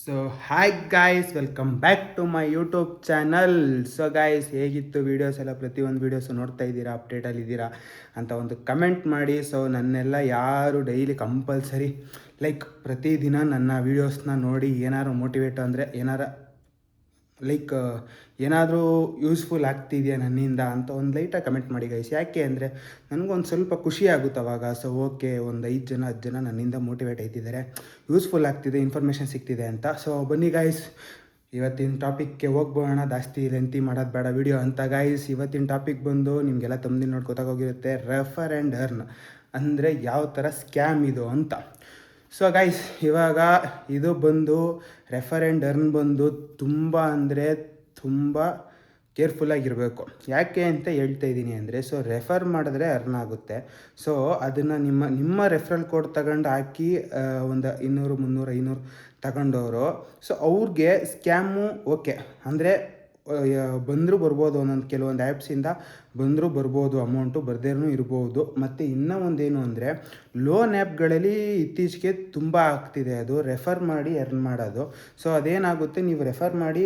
So hi guys, welcome back to my YouTube channel. So guys, ಹೇಗಿತ್ತು videos ಎಲ್ಲ? ಪ್ರತಿಯೊಂದು videos ನೋಡ್ತಾ ಇದ್ದೀರಾ, ಅಪ್ಡೇಟಲ್ಲಿದ್ದೀರಾ ಅಂತ ಒಂದು ಕಮೆಂಟ್ ಮಾಡಿ. ಸೊ ನನ್ನೆಲ್ಲ ಯಾರು ಡೈಲಿ ಕಂಪಲ್ಸರಿ ಪ್ರತಿದಿನ ನನ್ನ ವೀಡಿಯೋಸ್ನ ನೋಡಿ ಏನಾದ್ರು ಮೋಟಿವೇಟ್ ಅಂದರೆ ಏನಾದರೂ ಯೂಸ್ಫುಲ್ ಆಗ್ತಿದೆಯಾ ನನ್ನಿಂದ ಅಂತ ಒಂದು ಲೈಟಾಗಿ ಕಮೆಂಟ್ ಮಾಡಿ ಗೈಸ್. ಯಾಕೆ ಅಂದರೆ ನನಗೊಂದು ಸ್ವಲ್ಪ ಖುಷಿ ಆಗುತ್ತೆ ಅವಾಗ. ಸೊ ಓಕೆ, ಒಂದು 5 ಜನ 10 ಜನ ನನ್ನಿಂದ ಮೋಟಿವೇಟ್ ಆಯ್ತಿದ್ದಾರೆ, ಯೂಸ್ಫುಲ್ ಆಗ್ತಿದೆ, ಇನ್ಫಾರ್ಮೇಷನ್ ಸಿಗ್ತಿದೆ ಅಂತ. ಸೊ ಬನ್ನಿ ಗಾಯ್ಸ್, ಇವತ್ತಿನ ಟಾಪಿಕ್ಗೆ ಹೋಗ್ಬೋಣ. ಜಾಸ್ತಿ ಲೆಂತಿ ಮಾಡೋದು ಬೇಡ ವಿಡಿಯೋ ಅಂತ ಗಾಯ್ಸ್. ಇವತ್ತಿನ ಟಾಪಿಕ್ ಬಂದು ನಿಮಗೆಲ್ಲ ತಮ್ಮದಿನ ನೋಡಿ ಗೊತ್ತಾಗೋಗಿರುತ್ತೆ, ರೆಫರ್ ಆ್ಯಂಡ್ ಅರ್ನ್ ಅಂದರೆ ಯಾವ ಥರ ಸ್ಕ್ಯಾಮ್ ಇದು ಅಂತ. ಸೊ ಗೈಸ್, ಇವಾಗ ಇದು ಬಂದು ರೆಫರ್ ಆ್ಯಂಡ್ ಅರ್ನ್ ಬಂದು ತುಂಬ ಅಂದರೆ ತುಂಬ ಕೇರ್ಫುಲ್ಲಾಗಿರಬೇಕು. ಯಾಕೆ ಅಂತ ಹೇಳ್ತಾ ಇದ್ದೀನಿ ಅಂದರೆ, ಸೊ ರೆಫರ್ ಮಾಡಿದ್ರೆ ಅರ್ನ್ ಆಗುತ್ತೆ. ಸೊ ಅದನ್ನು ನಿಮ್ಮ ರೆಫರಲ್ ಕೋಡ್ ತಗೊಂಡು ಹಾಕಿ ಒಂದು 200 300 500 ತಗೊಂಡವರು, ಸೊ ಅವ್ರಿಗೆ ಸ್ಕ್ಯಾಮು ಓಕೆ ಅಂದರೆ ಬಂದರೂ ಬರ್ಬೋದು. ಕೆಲವೊಂದು ಆ್ಯಪ್ಸಿಂದ ಬಂದರೂ ಬರ್ಬೋದು, ಅಮೌಂಟು ಬರ್ದೇನೂ ಇರ್ಬೋದು. ಮತ್ತು ಇನ್ನೂ ಒಂದೇನು ಅಂದರೆ, ಲೋನ್ ಆ್ಯಪ್ಗಳಲ್ಲಿ ಇತ್ತೀಚೆಗೆ ತುಂಬ ಆಗ್ತಿದೆ ಅದು ರೆಫರ್ ಮಾಡಿ ಎರ್ನ್ ಮಾಡೋದು. ಸೊ ಅದೇನಾಗುತ್ತೆ, ನೀವು ರೆಫರ್ ಮಾಡಿ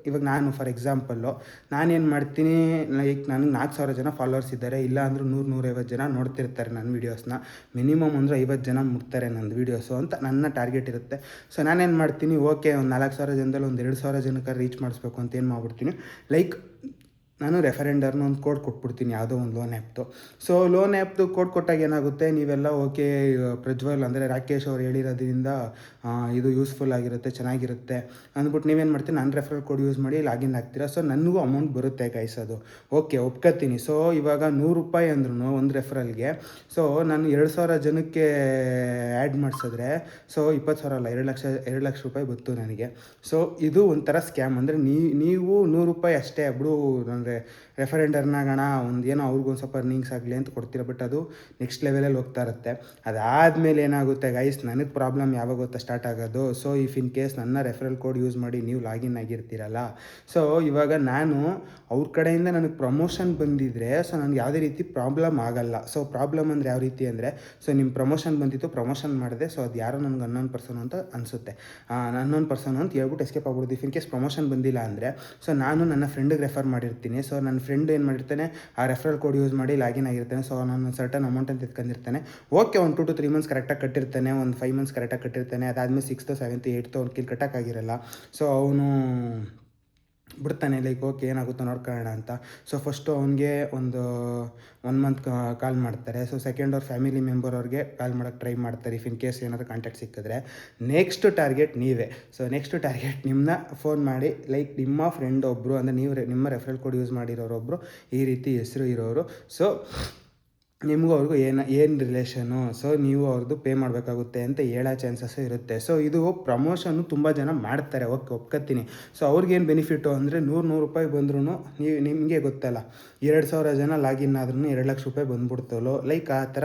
ಇವಾಗ ನಾನು ಫಾರ್ ಎಕ್ಸಾಂಪಲ್ಲು ನಾನೇನು ಮಾಡ್ತೀನಿ, ನನಗೆ 4000 ಜನ ಫಾಲೋವರ್ಸ್ ಇದ್ದಾರೆ, ಇಲ್ಲ ಅಂದರೂ 100-150 ಜನ ನೋಡ್ತಿರ್ತಾರೆ ನನ್ನ ವೀಡಿಯೋಸ್ನ. ಮಿನಿಮಮ್ ಅಂದರೆ 50 ಜನ ಮುಟ್ತಾರೆ ನನ್ನ ವೀಡಿಯೋಸು ಅಂತ ನನ್ನ ಟಾರ್ಗೆಟ್ ಇರುತ್ತೆ. ಸೊ ನಾನೇನು ಮಾಡ್ತೀನಿ, ಓಕೆ ಒಂದು 4000 ಜನದಲ್ಲಿ ಒಂದು 2000 ಜನಕ್ಕೆ ರೀಚ್ ಮಾಡಿಸ್ಬೇಕು ಅಂತ ಏನು ಮಾಡ್ಬಿಡ್ತೀನಿ, ನಾನು ರೆಫರ್ ಆ್ಯಂಡ್ ಅರ್ನ್ ಒಂದು ಕೋಡ್ ಕೊಟ್ಬಿಡ್ತೀನಿ ಯಾವುದೋ ಒಂದು ಲೋನ್ ಆ್ಯಪ್ದು. ಸೊ ಲೋನ್ ಆ್ಯಪ್ದು ಕೋಡ್ ಕೊಟ್ಟಾಗ ಏನಾಗುತ್ತೆ, ನೀವೆಲ್ಲ ಓಕೆ ಪ್ರಜ್ವಲ್ ಅಂದರೆ ರಾಕೇಶ್ ಅವ್ರು ಹೇಳಿರೋದ್ರಿಂದ ಇದು ಯೂಸ್ಫುಲ್ ಆಗಿರುತ್ತೆ, ಚೆನ್ನಾಗಿರುತ್ತೆ ಅಂದ್ಬಿಟ್ಟು ನೀವೇನು ಮಾಡ್ತೀನಿ, ನಾನು ರೆಫರಲ್ ಕೋಡ್ ಯೂಸ್ ಮಾಡಿ ಲಾಗಿನ್ ಆಗ್ತೀರಾ. ಸೊ ನನಗೂ ಅಮೌಂಟ್ ಬರುತ್ತೆ ಗೈಸ್, ಅದು ಓಕೆ ಒಪ್ಕೊತೀನಿ. ಸೊ ಇವಾಗ 100 ರೂಪಾಯಿ ಅಂದ್ರೂ ಒಂದು ರೆಫರಲ್ಗೆ, ಸೊ ನಾನು 2000 ಜನಕ್ಕೆ ಆ್ಯಡ್ ಮಾಡಿಸಿದ್ರೆ, ಸೊ 20,000 ಅಲ್ಲ 2 ಲಕ್ಷ ರೂಪಾಯಿ ಬಂತು ನನಗೆ. ಸೊ ಇದು ಒಂಥರ ಸ್ಕ್ಯಾಮ್. ಅಂದರೆ ನೀವು 100 ರೂಪಾಯಿ ಅಷ್ಟೇ ಬಿಡು, ಅಂದರೆ ರೆಫರ್ ಆ್ಯಂಡ್ ಅರ್ನ್ ಆಗೋಣ, ಏನೋ ಅವ್ರಿಗೊಂದು ಸ್ವಲ್ಪ ಅರ್ನಿಂಗ್ಸ್ ಆಗಲಿ ಅಂತ ಕೊಡ್ತೀರ, ಬಟ್ ಅದು ನೆಕ್ಸ್ಟ್ ಲೆವೆಲಲ್ಲಿ ಹೋಗ್ತಾ ಇರುತ್ತೆ. ಅದಾದಮೇಲೆ ಏನಾಗುತ್ತೆ ಗೈಸ್, ನನಗೆ ಪ್ರಾಬ್ಲಮ್ ಯಾವಾಗ ಗೊತ್ತಾ ಸ್ಟಾರ್ಟ್ ಆಗೋದು. ಸೊ ಇಫ್ ಇನ್ ಕೇಸ್ ನನ್ನ ರೆಫರಲ್ ಕೋಡ್ ಯೂಸ್ ಮಾಡಿ ನೀವು ಲಾಗಿನ್ ಆಗಿರ್ತೀರಲ್ಲ, ಸೊ ಇವಾಗ ನಾನು ಅವ್ರ ಕಡೆಯಿಂದ ನನಗೆ ಪ್ರಮೋಷನ್ ಬಂದಿದ್ದರೆ, ಸೊ ನನಗೆ ಯಾವುದೇ ರೀತಿ ಪ್ರಾಬ್ಲಮ್ ಆಗಲ್ಲ. ಸೊ ಪ್ರಾಬ್ಲಮ್ ಅಂದರೆ ಯಾವ ರೀತಿ ಅಂದರೆ, ಸೊ ನಿಮ್ಮ ಪ್ರಮೋಷನ್ ಬಂದಿತ್ತು, ಪ್ರಮೋಷನ್ ಮಾಡಿದೆ, ಸೊ ಅದು ಯಾರೋ ನನಗೆ ಅನ್ನೋನ್ ಪರ್ಸನ್ ಅಂತ ಅನಿಸುತ್ತೆ, ಅನ್ನೋನ್ ಪರ್ಸನ್ ಅಂತ ಹೇಳ್ಬಿಟ್ಟು ಎಸ್ಕೇಪ್ ಆಗ್ಬಿಡೋದು. ಇಫ್ ಇನ್ ಕೇಸ್ ಪ್ರಮೋಷನ್ ಬಂದಿಲ್ಲ ಅಂದರೆ, ಸೊ ನಾನು ನನ್ನ ಫ್ರೆಂಡಿಗೆ ರೆಫರ್ ಮಾಡಿರ್ತೀನಿ. ಸೊ ನನ್ನ ಫ್ರೆಂಡ್ ಏನು ಮಾಡಿರ್ತಾನೆ, ಆ ರೆಫರಲ್ ಕೋಡ್ ಯೂಸ್ ಮಾಡಿ ಲಾಗಿನ್ ಆಗಿರ್ತಾನೆ. ಸೊ ನಾನು ಸರ್ಟನ್ ಅಮೌಂಟ್ ಅಂತ ಎತ್ಕೊಂಡಿರ್ತಾನೆ. ಓಕೆ, ಒಂದು 2 to 3 ಮಂತ್ಸ್ ಕರೆಕ್ಟಾಗಿ ಕಟ್ಟಿರ್ತಾನೆ, ಒಂದು 5 ಮಂತ್ಸ್ ಕರೆಕ್ಟಾಗಿ ಕಟ್ಟಿರ್ತಾನೆ. ಅದಾದಮೇಲೆ 6th 7th 8th ಅವ್ನು ಕಿಲ್ ಕಟ್ಟೋಕ್ಕಾಗಿರಲ್ಲ. ಸೊ ಅವನು ಬಿಡ್ತಾನೆ, ಓಕೆ ಏನಾಗುತ್ತೋ ನೋಡ್ಕೊಳ್ಳೋಣ ಅಂತ. ಸೊ ಫಸ್ಟು ಅವನಿಗೆ ಒಂದು 1 ಮಂತ್ ಕಾಲ್ ಮಾಡ್ತಾರೆ. ಸೊ ಸೆಕೆಂಡ್ ಅವ್ರ ಫ್ಯಾಮಿಲಿ ಮೆಂಬರ್ ಅವ್ರಿಗೆ ಕಾಲ್ ಮಾಡೋಕ್ಕೆ ಟ್ರೈ ಮಾಡ್ತಾರೆ, ಇಫ್ ಇನ್ ಕೇಸ್ ಏನಾದರೂ ಕಾಂಟ್ಯಾಕ್ಟ್ ಸಿಕ್ಕಿದ್ರೆ. ನೆಕ್ಸ್ಟ್ ಟಾರ್ಗೆಟ್ ನೀವೇ. ಸೊ ನೆಕ್ಸ್ಟ್ ಟಾರ್ಗೆಟ್ ನಿಮ್ಮನ್ನ ಫೋನ್ ಮಾಡಿ, ನಿಮ್ಮ ಫ್ರೆಂಡ್ ಒಬ್ಬರು ಅಂದರೆ ನಿಮ್ಮ ರೆಫರಲ್ ಕೋಡ್ ಯೂಸ್ ಮಾಡಿರೋರೊಬ್ಬರು ಈ ರೀತಿ ಹೆಸರು ಇರೋರು, ಸೊ ನಿಮಗೂ ಅವ್ರಿಗೂ ಏನು ರಿಲೇಷನು, ಸೊ ನೀವು ಅವ್ರದ್ದು ಪೇ ಮಾಡಬೇಕಾಗುತ್ತೆ ಅಂತ ಹೇಳೋ ಚಾನ್ಸಸ್ಸು ಇರುತ್ತೆ. ಸೊ ಇದು ಪ್ರಮೋಷನ್ನು ತುಂಬ ಜನ ಮಾಡ್ತಾರೆ, ಓಕೆ ಒಪ್ಕೊತೀನಿ. ಸೊ ಅವ್ರಿಗೇನು ಬೆನಿಫಿಟ್ಟು ಅಂದರೆ, 100 ರೂಪಾಯಿ ಬಂದ್ರೂ ನಿಮಗೆ ಗೊತ್ತಲ್ಲ, 2000 ಜನ ಲಾಗಿನ್ ಆದ್ರೂ 2 ಲಕ್ಷ ರೂಪಾಯಿ ಬಂದ್ಬಿಡ್ತಲ್ಲೋ, ಆ ಥರ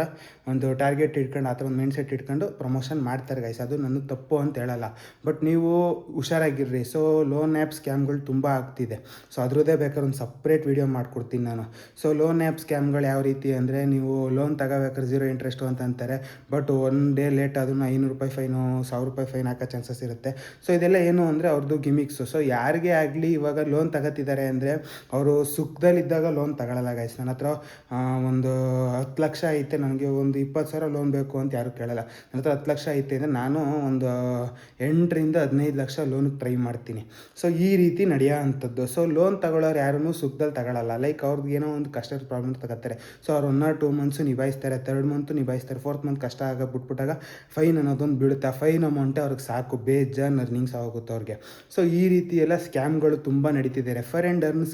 ಒಂದು ಟಾರ್ಗೆಟ್ ಇಟ್ಕೊಂಡು, ಆ ಥರ ಒಂದು ಮೈಂಡ್ ಸೆಟ್ ಇಟ್ಕೊಂಡು ಪ್ರಮೋಷನ್ ಮಾಡ್ತಾರೆ ಗೈಸ್. ಅದು ನನಗೆ ತಪ್ಪು ಅಂತ ಹೇಳಲ್ಲ, ಬಟ್ ನೀವು ಹುಷಾರಾಗಿರ್ರಿ. ಸೊ ಲೋನ್ ಆ್ಯಪ್ ಸ್ಕ್ಯಾಮ್ಗಳು ತುಂಬ ಆಗ್ತಿದೆ. ಸೊ ಅದ್ರದ್ದೇ ಬೇಕಾದ್ರೆ ಒಂದು ಸಪ್ರೇಟ್ ವೀಡಿಯೋ ಮಾಡ್ಕೊಡ್ತೀನಿ ನಾನು. ಸೊ ಲೋನ್ ಆ್ಯಪ್ ಸ್ಕ್ಯಾಮ್ಗಳು ಯಾವ ರೀತಿ ಅಂದರೆ, ನೀವು ಲೋನ್ ತಗೋಬೇಕಾದ್ರೆ 0 ಇಂಟ್ರೆಸ್ಟು ಅಂತ ಅಂತಾರೆ, ಬಟ್ 1 ಡೇ ಲೇಟ್ ಆದ್ರೂ 500 ರೂಪಾಯಿ ಫೈನು, 1000 ರೂಪಾಯಿ ಫೈನ್ ಹಾಕೋ ಚಾನ್ಸಸ್ ಇರುತ್ತೆ. ಸೊ ಇದೆಲ್ಲ ಏನು ಅಂದರೆ ಅವ್ರದ್ದು ಗಿಮಿಕ್ಸು. ಸೊ ಯಾರಿಗೇ ಆಗಲಿ ಇವಾಗ ಲೋನ್ ತಗೋತಿದ್ದಾರೆ ಅಂದರೆ, ಅವರು ಸುಖದಲ್ಲಿದ್ದಾಗ ಲೋನ್ ತಗೊಳ್ಳಲ್ಲ ಗೈಸ್. ನನ್ನ ಹತ್ರ ಒಂದು 10 ಲಕ್ಷ ಐತೆ, ನನಗೆ ಒಂದು 20,000 ಲೋನ್ ಬೇಕು ಅಂತ ಯಾರು ಕೇಳಲ್ಲ. ನನ್ನ ಹತ್ರ 10 ಲಕ್ಷ ಐತೆ ಅಂದರೆ ನಾನು ಒಂದು 8 ರಿಂದ 15 ಲಕ್ಷ ಲೋನಿಗೆ ಟ್ರೈ ಮಾಡ್ತೀನಿ. ಸೊ ಈ ರೀತಿ ನಡೆಯೋ ಅಂಥದ್ದು. ಸೊ ಲೋನ್ ತಗೊಳ್ಳೋರು ಯಾರೂ ಸುಖದಲ್ಲಿ ತಗೊಳ್ಳಲ್ಲ. ಅವ್ರಿಗೆ ಏನೋ ಒಂದು ಕಷ್ಟದ ಪ್ರಾಬ್ಲಮ್ ತಗೋತಾರೆ. ಸೊ ಅವ್ರು 1 or 2 ಮಂತ್ಸು ನಿಭಾಯಿಸ್ತಾರೆ, 3rd ಮಂತು ನಿಭಾಯಿಸ್ತಾರೆ, 4th ಮಂತ್ ಕಷ್ಟ ಬಿಟ್ಬಿಟ್ಟಾಗ ಫೈನ್ ಅನ್ನೋದೊಂದು ಬೀಳುತ್ತೆ. ಆ ಫೈನ್ ಅಮೌಂಟೇ ಅವ್ರಿಗೆ ಸಾಕು, ಬೇಜಾನ್ ಅರ್ನಿಂಗ್ಸ್ ಆಗೋಗುತ್ತೆ ಅವ್ರಿಗೆ. ಸೊ ಈ ರೀತಿ ಎಲ್ಲ ಸ್ಕ್ಯಾಮ್ಗಳು ತುಂಬ ನಡೀತಿದೆ. ರೆಫರ್ ಆ್ಯಂಡ್ ಅರ್ನ್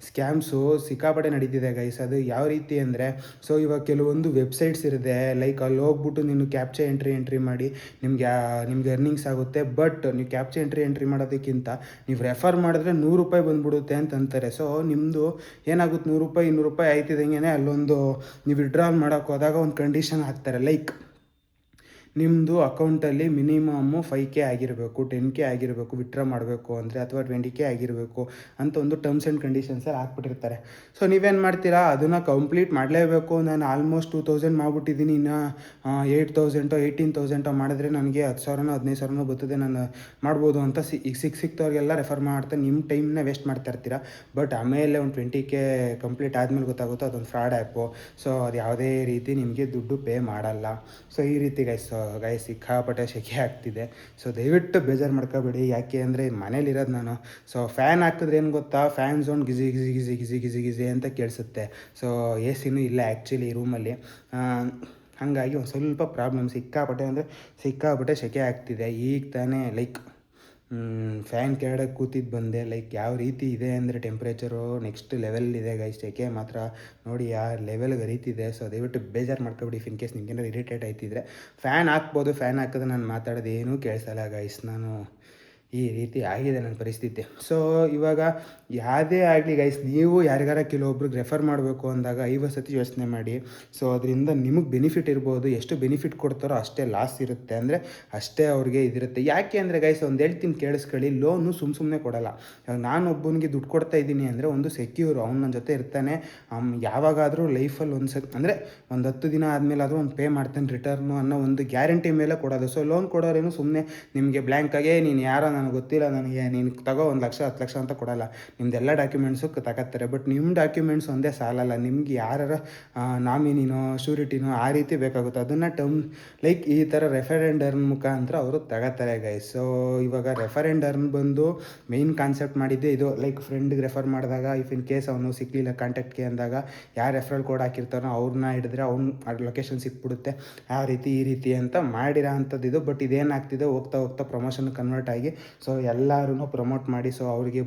ಸ್ಕ್ಯಾಮ್ಸು ಸಿಕ್ಕಾಪಟ್ಟೆ ನಡೀತಿದೆ ಗೈಸ್. ಅದು ಯಾವ ರೀತಿ ಅಂದರೆ, ಸೊ ಇವಾಗ ಕೆಲವೊಂದು ವೆಬ್ಸೈಟ್ಸ್ ಇರುತ್ತೆ, ಅಲ್ಲಿ ಹೋಗ್ಬಿಟ್ಟು ನೀನು ಕ್ಯಾಪ್ಚಾ ಎಂಟ್ರಿ ಮಾಡಿ ನಿಮಗೆ ಅರ್ನಿಂಗ್ಸ್ ಆಗುತ್ತೆ. ಬಟ್ ನೀವು ಕ್ಯಾಪ್ಚಾ ಎಂಟ್ರಿ ಮಾಡೋದಕ್ಕಿಂತ ನೀವು ರೆಫರ್ ಮಾಡಿದ್ರೆ 100 ರೂಪಾಯಿ ಬಂದ್ಬಿಡುತ್ತೆ ಅಂತಾರೆ. ಸೊ ನಿಮ್ಮದು ಏನಾಗುತ್ತೆ, 100 ರೂಪಾಯಿ 200 ರೂಪಾಯಿ ಆಯ್ತಿದಂಗೆ ಅಲ್ಲೊಂದು ನೀವು ವಿಡ್ರಾಲ್ ಮಾಡೋಕ್ಕೆ ಹೋದಾಗ ಒಂದು ಕಂಡೀಷನ್ ಹಾಕ್ತಾರೆ, ನಿಮ್ಮದು ಅಕೌಂಟಲ್ಲಿ ಮಿನಿಮಮ್ಮು 5K ಆಗಿರಬೇಕು, 10K ಆಗಿರಬೇಕು ವಿತ್ಡ್ರಾ ಮಾಡಬೇಕು ಅಂದರೆ, ಅಥವಾ 20K ಆಗಿರಬೇಕು ಅಂತ ಒಂದು ಟರ್ಮ್ಸ್ ಆ್ಯಂಡ್ ಕಂಡೀಷನ್ಸಲ್ಲಿ ಹಾಕ್ಬಿಟ್ಟಿರ್ತಾರೆ. ಸೊ ನೀವೇನು ಮಾಡ್ತೀರಾ, ಅದನ್ನು ಕಂಪ್ಲೀಟ್ ಮಾಡಲೇಬೇಕು. ನಾನು ಆಲ್ಮೋಸ್ಟ್ 2000 ಮಾಡಿಬಿಟ್ಟಿದ್ದೀನಿ, ಇನ್ನು 8000 18,000 ಮಾಡಿದ್ರೆ ನನಗೆ 10,000 15,000 ಬರ್ತದೆ, ನಾನು ಮಾಡ್ಬೋದು ಅಂತ ಈಗ ಸಿಕ್ತವ್ರಿಗೆಲ್ಲ ರೆಫರ್ ಮಾಡ್ತಾ ನಿಮ್ಮ ಟೈಮ್ನ ವೇಸ್ಟ್ ಮಾಡ್ತಾ ಇರ್ತೀರಾ. ಬಟ್ ಆಮೇಲೆ ಒಂದು 20K ಕಂಪ್ಲೀಟ್ ಆದಮೇಲೆ ಗೊತ್ತಾಗುತ್ತೋ ಅದೊಂದು ಫ್ರಾಡ್ ಆ್ಯಪು. ಸೊ ಅದು ಯಾವುದೇ ರೀತಿ ನಿಮಗೆ ದುಡ್ಡು ಪೇ ಮಾಡಲ್ಲ. ಸೊ ಈ ರೀತಿ ಗೈಸ್ ಸಿಕ್ಕಾಪಟ್ಟೆ ಸೆಕೆ ಆಗ್ತಿದೆ. ಸೊ ದಯವಿಟ್ಟು ಬೇಜಾರು ಮಾಡ್ಕೋಬೇಡಿ. ಯಾಕೆ ಅಂದರೆ ಮನೇಲಿರೋದು ನಾನು. ಸೊ ಫ್ಯಾನ್ ಹಾಕಿದ್ರೆ ಏನು ಗೊತ್ತಾ, ಫ್ಯಾನ್ ಝೋನ್ ಗಿಜಿ ಗಿಜಿ ಗಿಜಿ ಗಿಜಿ ಗಿಜಿ ಗಿಜಿ ಅಂತ ಕೇಳಿಸುತ್ತೆ. ಸೊ ಎ ಸಿನೂ ಇಲ್ಲ ಆ್ಯಕ್ಚುಲಿ ರೂಮಲ್ಲಿ. ಹಾಗಾಗಿ ಒಂದು ಸ್ವಲ್ಪ ಪ್ರಾಬ್ಲಮ್, ಸಿಕ್ಕಾಪಟ್ಟೆ ಸೆಕೆ ಆಗ್ತಿದೆ. ಈಗ ತಾನೇ ಫ್ಯಾನ್ ಕೆಳಗಡೆ ಕೂತಿದ್ದು ಬಂದೆ. ಯಾವ ರೀತಿ ಇದೆ ಅಂದರೆ ಟೆಂಪ್ರೇಚರು ನೆಕ್ಸ್ಟ್ ಲೆವೆಲ್ ಇದೆ ಗೈಸ್. ಸೆಕೆ ಮಾತ್ರ ನೋಡಿ ಯಾವ ಲೆವೆಲ್ಗೆ ಹರಿತಿದೆ. ಸೊ ದಯವಿಟ್ಟು ಬೇಜಾರು ಮಾಡ್ಕೊಬಿಡಿ. ಇನ್ ಕೇಸ್ ನಿಮ್ಗೇನಾದ್ರು ಇರಿಟೇಟ್ ಆಯ್ತಿದ್ರೆ ಫ್ಯಾನ್ ಹಾಕ್ಬೋದು. ಫ್ಯಾನ್ ಹಾಕಿದ್ರೆ ನಾನು ಮಾತಾಡೋದು ಏನೂ ಕೇಳಿಸಲ್ಲ ಗೈಸ್. ನಾನು ಈ ರೀತಿ ಆಗಿದೆ ನನ್ನ ಪರಿಸ್ಥಿತಿ. ಸೊ ಇವಾಗ ಯಾವುದೇ ಆಗಲಿ ಗೈಸ್, ನೀವು ಯಾರಿಗಾರ ಕೆಲವೊಬ್ರಿಗೆ ರೆಫರ್ ಮಾಡಬೇಕು ಅಂದಾಗ 50 ಸತಿ ಯೋಚನೆ ಮಾಡಿ. ಸೊ ಅದರಿಂದ ನಿಮಗೆ ಬೆನಿಫಿಟ್ ಇರ್ಬೋದು. ಎಷ್ಟು ಬೆನಿಫಿಟ್ ಕೊಡ್ತಾರೋ ಅಷ್ಟೇ ಲಾಸ್ ಇರುತ್ತೆ, ಅಂದರೆ ಅಷ್ಟೇ ಅವ್ರಿಗೆ ಇದಿರುತ್ತೆ. ಯಾಕೆ ಅಂದರೆ ಗೈಸ್ ಒಂದು ಹೇಳ್ತೀನಿ ಕೇಳಿಸ್ಕೊಳ್ಳಿ, ಲೋನು ಸುಮ್ಮನೆ ಕೊಡಲ್ಲ. ಇವಾಗ ನಾನು ಒಬ್ಬನಿಗೆ ದುಡ್ಡು ಕೊಡ್ತಾ ಇದ್ದೀನಿ ಅಂದರೆ ಒಂದು ಸೆಕ್ಯೂರ್, ಅವ್ನು ನನ್ನ ಜೊತೆ ಇರ್ತಾನೆ. ಯಾವಾಗಾದರೂ ಲೈಫಲ್ಲಿ ಅಂದರೆ ಒಂದು 10 ದಿನ ಆದಮೇಲೆ ಆದರೂ ಒಂದು ಪೇ ಮಾಡ್ತಾನೆ ರಿಟರ್ನು ಅನ್ನೋ ಒಂದು ಗ್ಯಾರಂಟಿ ಮೇಲೆ ಕೊಡೋದು. ಸೊ ಲೋನ್ ಕೊಡೋರೇನು ಸುಮ್ಮನೆ ನಿಮಗೆ ಬ್ಲ್ಯಾಂಕಾಗೆ ನೀನು ಯಾರೋ ನನಗೆ ಗೊತ್ತಿಲ್ಲ, ನನಗೆ ನೀನು ತಗೋ 1 ಲಕ್ಷ 10 ಲಕ್ಷ ಅಂತ ಕೊಡಲ್ಲ. ನಿಮ್ದೆಲ್ಲ ಡಾಕ್ಯುಮೆಂಟ್ಸು ತಗೋತಾರೆ. ಬಟ್ ನಿಮ್ಮ ಡಾಕ್ಯುಮೆಂಟ್ಸ್ ಒಂದೇ ಸಾಲಲ್ಲ, ನಿಮ್ಗೆ ಯಾರ ನಾಮಿನಿನೋ ಶ್ಯೂರಿಟಿನೋ ಆ ರೀತಿ ಬೇಕಾಗುತ್ತೆ. ಅದನ್ನು ಈ ಥರ ರೆಫರ್ ಆ್ಯಂಡ್ ಅರ್ನ್ ಮುಖಾಂತರ ಅವರು ತಗೋತಾರೆ ಗೈಸ್. ಸೊ ಇವಾಗ ರೆಫರ್ ಆ್ಯಂಡ್ ಅರ್ನ್ ಬಂದು ಮೇಯ್ನ್ ಕಾನ್ಸೆಪ್ಟ್ ಮಾಡಿದ್ದೆ ಇದು. ಫ್ರೆಂಡ್ಗೆ ರೆಫರ್ ಮಾಡಿದಾಗ ಇಫ್ ಇನ್ ಕೇಸ್ ಅವನು ಸಿಕ್ಕಲಿಲ್ಲ ಕಾಂಟ್ಯಾಕ್ಟ್ಗೆ ಅಂದಾಗ ಯಾರು ರೆಫರಲ್ ಕೋಡ್ ಹಾಕಿರ್ತಾನೋ ಅವ್ರನ್ನ ಹಿಡಿದ್ರೆ ಅವ್ನ ಲೊಕೇಶನ್ ಸಿಕ್ಬಿಡುತ್ತೆ. ಆ ರೀತಿ ಈ ರೀತಿ ಅಂತ ಮಾಡಿರೋ ಅಂಥದ್ದು ಇದು. ಬಟ್ ಇದೇನಾಗ್ತಿದೆ, ಹೋಗ್ತಾ ಪ್ರಮೋಷನ್ ಕನ್ವರ್ಟ್ ಆಗಿ ಸೊ ಎಲ್ಲರೂ ಪ್ರಮೋಟ್ ಮಾಡಿ. ಸೊ ಅವ್ರಿಗೆ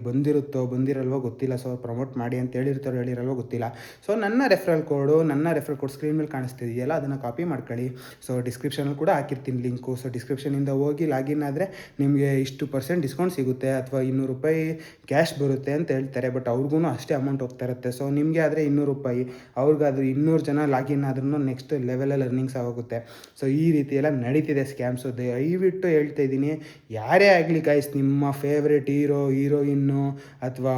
ಬಂದಿರಲ್ವೋ ಗೊತ್ತಿಲ್ಲ. ಸೊ ಪ್ರಮೋಟ್ ಮಾಡಿ ಅಂತ ಹೇಳಿರಲ್ವೋ ಗೊತ್ತಿಲ್ಲ. ಸೊ ನನ್ನ ರೆಫರಲ್ ಕೋಡ್ ಸ್ಕ್ರೀನ್ ಮೇಲೆ ಕಾಣಿಸ್ತಿದೆಯಲ್ಲ, ಅದನ್ನು ಕಾಪಿ ಮಾಡ್ಕೊಳ್ಳಿ. ಸೊ ಡಿಸ್ಕ್ರಿಪ್ಷನಲ್ಲಿ ಕೂಡ ಹಾಕಿರ್ತೀನಿ ಲಿಂಕು. ಸೊ ಡಿಸ್ಕ್ರಿಪ್ಷನಿಂದ ಹೋಗಿ ಲಾಗಿನ್ ಆದರೆ ನಿಮಗೆ ಇಷ್ಟು % ಡಿಸ್ಕೌಂಟ್ ಸಿಗುತ್ತೆ, ಅಥವಾ 200 ರೂಪಾಯಿ ಕ್ಯಾಶ್ ಬರುತ್ತೆ ಅಂತ ಹೇಳ್ತಾರೆ. ಬಟ್ ಅವ್ರಿಗೂ ಅಷ್ಟೇ ಅಮೌಂಟ್ ಹೋಗ್ತಾ ಇರುತ್ತೆ. ಸೊ ನಿಮಗೆ ಆದರೆ 200 ರೂಪಾಯಿ, ಅವ್ರಿಗಾದ್ರೂ 200 ಜನ ಲಾಗಿನ್ ಆದ್ರೂ ನೆಕ್ಸ್ಟ್ ಲೆವೆಲಲ್ಲಿ ಅರ್ನಿಂಗ್ಸ್ ಆಗೋಗುತ್ತೆ. ಸೊ ಈ ರೀತಿ ಎಲ್ಲ ನಡೀತಿದೆ ಸ್ಕ್ಯಾಮ್ಸು. ದಯವಿಟ್ಟು ಹೇಳ್ತಾ ಇದ್ದೀನಿ, ಯಾರೇ ಆಗಲಿ ಗೈಸ್, ನಿಮ್ಮ ಫೇವ್ರೆಟ್ ಹೀರೋಯಿನ್ನು ಅಥವಾ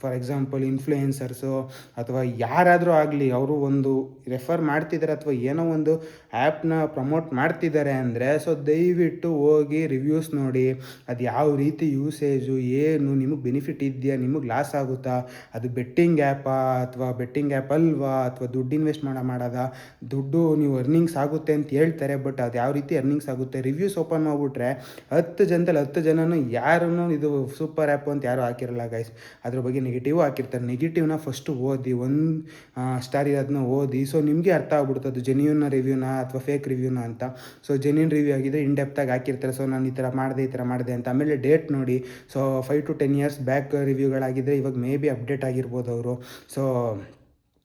ಫಾರ್ ಎಕ್ಸಾಂಪಲ್ ಇನ್ಫ್ಲೂಯೆನ್ಸರ್ಸು ಅಥವಾ ಯಾರಾದರೂ ಆಗಲಿ, ಅವರು ಒಂದು ರೆಫರ್ ಮಾಡ್ತಿದ್ದಾರೆ ಅಥವಾ ಏನೋ ಒಂದು ಆ್ಯಪ್ನ ಪ್ರಮೋಟ್ ಮಾಡ್ತಿದ್ದಾರೆ ಅಂದರೆ ಸೊ ದಯವಿಟ್ಟು ಹೋಗಿ ರಿವ್ಯೂಸ್ ನೋಡಿ. ಅದು ಯಾವ ರೀತಿ ಯೂಸೇಜು, ಏನು ನಿಮಗೆ ಬೆನಿಫಿಟ್ ಇದೆಯಾ, ನಿಮಗೆ ಲಾಸ್ ಆಗುತ್ತಾ, ಅದು ಬೆಟ್ಟಿಂಗ್ ಆ್ಯಪಾ ಅಥವಾ ಬೆಟ್ಟಿಂಗ್ ಆ್ಯಪ್ ಅಲ್ವಾ, ಅಥವಾ ದುಡ್ಡು ಇನ್ವೆಸ್ಟ್ ಮಾಡೋದಾ, ದುಡ್ಡು ನೀವು ಅರ್ನಿಂಗ್ಸ್ ಆಗುತ್ತೆ ಅಂತ ಹೇಳ್ತಾರೆ. ಬಟ್ ಅದು ಯಾವ ರೀತಿ ಅರ್ನಿಂಗ್ಸ್ ಆಗುತ್ತೆ, ರಿವ್ಯೂಸ್ ಓಪನ್ ಮಾಡಿಬಿಟ್ರೆ 10 ಜನನೂ ಯಾರೂ ಇದು ಸೂಪರ್ ಆ್ಯಪ್ ಅಂತ ಯಾರೂ ಹಾಕಿರಲ್ಲ ಗೈಸ್. ಅದ್ರ ಬಗ್ಗೆ ನೆಗೆಟಿವ್ ಹಾಕಿರ್ತಾರೆ. ನೆಗೆಟಿವ್ನ ಫಸ್ಟು ಓದಿ, 1 ಸ್ಟಾರ್ ಇರೋದನ್ನ ಓದಿ. ಸೊ ನಿಮಗೆ ಅರ್ಥ ಆಗ್ಬಿಡುತ್ತೆ ಅದು ಜೆನ್ಯೂನ್ ರಿವ್ಯೂನ ಅಥವಾ ಫೇಕ್ ರಿವ್ಯೂನ ಅಂತ. ಸೊ ಜೆನ್ಯೂನ್ ರಿವ್ಯೂ ಆಗಿದ್ರೆ ಇನ್ ಡೆಪ್ತಾಗಿ ಹಾಕಿರ್ತಾರೆ. ಸೊ ನಾನು ಈ ಥರ ಮಾಡಿದೆ ಅಂತ. ಆಮೇಲೆ ಡೇಟ್ ನೋಡಿ. ಸೊ 5 to 10 years ಬ್ಯಾಕ್ ರಿವ್ಯೂಗಳಾಗಿದ್ದರೆ ಇವಾಗ ಮೇ ಬಿ ಅಪ್ಡೇಟ್ ಆಗಿರ್ಬೋದು ಅವರು. ಸೊ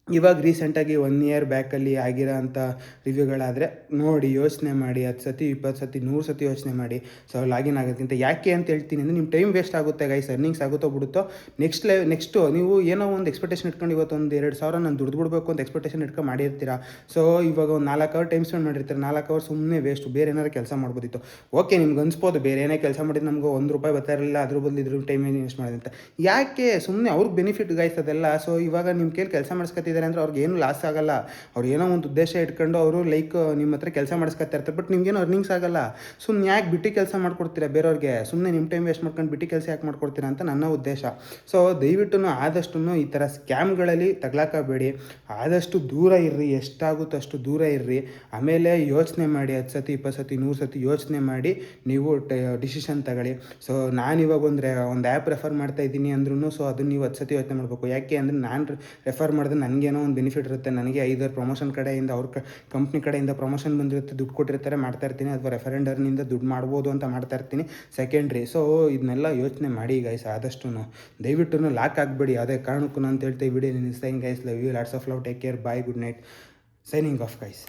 ಇವಾಗ ರೀಸೆಂಟಾಗಿ 1 year ಬ್ಯಾಕಲ್ಲಿ ಆಗಿರೋ ಅಂಥ ರಿವ್ಯೂಗಳಾದರೆ ನೋಡಿ, ಯೋಚನೆ ಮಾಡಿ. 10 ಸತಿ 20 ಸತಿ 100 ಸತಿ ಯೋಚನೆ ಮಾಡಿ. ಸೊ ಲಾಗಿನ್ ಆಗೋದಕ್ಕಿಂತ. ಯಾಕೆ ಅಂತ ಹೇಳ್ತೀನಿ ಅಂದರೆ ನಿಮ್ಮ ಟೈಮ್ ವೇಸ್ಟ್ ಆಗುತ್ತೆ ಗೈಸ್. ಅರ್ನಿಂಗ್ಸ್ ಆಗುತ್ತೋ ಬಿಡುತ್ತೋ ನೆಕ್ಸ್ಟು ನೀವು ಏನೋ ಒಂದು ಎಕ್ಸ್ಪೆಕ್ಟೇಷನ್ ಇಟ್ಕೊಂಡು ಇವತ್ತು ಒಂದು 2,000 ನಾನು ದುಡ್ಡು ಬಿಡಬೇಕು ಅಂತ ಎಕ್ಸ್ಪೆಕ್ಟೇಷನ್ ಇಟ್ಕೊಂಡು ಮಾಡಿರ್ತೀರಾ. ಸೊ ಇವಾಗ ಒಂದು 4 ಅವರ್ ಟೈಮ್ ಸ್ಪೆಂಡ್ ಮಾಡಿರ್ತೀರ. 4 ಅವರ್ ಸುಮ್ಮನೆ ವೇಸ್ಟು. ಬೇರೆ ಏನಾರು ಕೆಲಸ ಮಾಡ್ಬೋದಿತ್ತು. ಓಕೆ, ನಿಮ್ಗೆ ಅನ್ಸ್ಬೋದು ಬೇರೆ ಏನೇ ಕೆಲಸ ಮಾಡಿದ್ರೆ ನಮ್ಗೆ 1 ರೂಪಾಯಿ ಬರ್ತಾ ಇರಲಿಲ್ಲ, ಅದ್ರ ಬದಲು ಇದ್ರ ಟೈಮ್ ಇನ್ವೆಸ್ಟ್ ಮಾಡಿದೆ ಅಂತ. ಯಾಕೆ ಸುಮ್ಮನೆ ಅವ್ರಿಗೆ ಬೆನಿಫಿಟ್ ಗೈಸ್ ಅದೆಲ್ಲ. ಸೊ ಇವಾಗ ನಿಮ್ಮ ಕೈಲಿ ಕೆಲಸ ಮಾಡಿಸ್ಕೊತಿದ್ದಾರೆ ಅಂದರೆ ಅವ್ರಿಗೆ ಏನು ಲಾಸ್ ಆಗಲ್ಲ. ಅವ್ರು ಏನೋ ಒಂದು ಉದ್ದೇಶ ಇಟ್ಕೊಂಡು ಅವರು ನಿಮ್ಮ ಹತ್ರ ಕೆಲಸ ಮಾಡಿಸ್ಕೊತಾ ಇರ್ತಾರೆ. ಬಟ್ ನಿಮ್ಗೇನು ಅರ್ನಿಂಗ್ಸ್ ಆಗಲ್ಲ. ಸುಮ್ಮನೆ ಯಾಕೆ ಬಿಟ್ಟು ಕೆಲಸ ಮಾಡ್ಕೊಡ್ತೀರಾ ಬೇರೆಯವ್ರಿಗೆ, ಸುಮ್ಮನೆ ನಿಮ್ಮ ಟೈಮ್ ವೇಸ್ಟ್ ಮಾಡ್ಕೊಂಡು ಬಿಟ್ಟು ಕೆಲಸ ಯಾಕೆ ಮಾಡ್ಕೊಡ್ತೀರಾ ಅಂತ ನನ್ನ ಉದ್ದೇಶ. ಸೊ ದಯವಿಟ್ಟು ಆದಷ್ಟು ಈ ಥರ ಸ್ಕ್ಯಾಮ್ಗಳಲ್ಲಿ ತಗ್ಲಾಕಬೇಡಿ. ಆದಷ್ಟು ದೂರ ಇರ್ರಿ, ಎಷ್ಟಾಗುತ್ತೋ ಅಷ್ಟು ದೂರ ಇರ್ರಿ. ಆಮೇಲೆ ಯೋಚನೆ ಮಾಡಿ, 10 ಸತಿ 20 ಸತಿ 100 ಸತಿ ಯೋಚನೆ ಮಾಡಿ ನೀವು ಡಿಸಿಷನ್ ತಗೊಳ್ಳಿ. ಸೊ ನಾನಿವಾಗ ಒಂದು ಆ್ಯಪ್ ರೆಫರ್ ಮಾಡ್ತಾ ಇದ್ದೀನಿ ಅಂದ್ರೂ ಸೊ ಅದನ್ನು ನೀವು 10 ಸತಿ ಯೋಚನೆ ಮಾಡಬೇಕು. ಯಾಕೆ ಅಂದರೆ ನಾನು ರೆಫರ್ ಮಾಡಿದ್ರೆ ನನಗೇನೋ ಒಂದು ಬೆನಿಫಿಟ್ ಇರುತ್ತೆ. ನನಗೆ 5 ಪ್ರಮೋಷನ್ ಕಡೆಯಿಂದ ಅವ್ರ ಕಂಪ್ನಿ ಕಡೆಯಿಂದ ಪ್ರಮೋಷನ್ ಬಂದಿರುತ್ತೆ, ದುಡ್ಡು ಕೊಟ್ಟಿರ್ತಾರೆ, ಮಾಡ್ತಾ ಇರ್ತೀನಿ. ಅಥವಾ ರೆಫರ್ ಆ್ಯಂಡ್ ಅರ್ನಿಂದ ದುಡ್ಡು ಮಾಡ್ಬೋದು ಅಂತ ಮಾಡ್ತಾ ಇರ್ತೀನಿ, ಸೆಕೆಂಡ್ರಿ. ಸೊ ಇದನ್ನೆಲ್ಲ ಯೋಚನೆ ಮಾಡಿ ಗೈಸ್. ಆದಷ್ಟು ದಯವಿಟ್ಟು ಲಾಕ್ ಆಗಬೇಡಿ ಯಾವುದೇ ಕಾರಣಕ್ಕೂ ಅಂತ ಹೇಳ್ತಾ ಈ ವಿಡಿಯೋ ನಿಲ್ಲಿಸ್ತಾ. Guys, love you, lots of love, take care, bye, good night, signing off guys.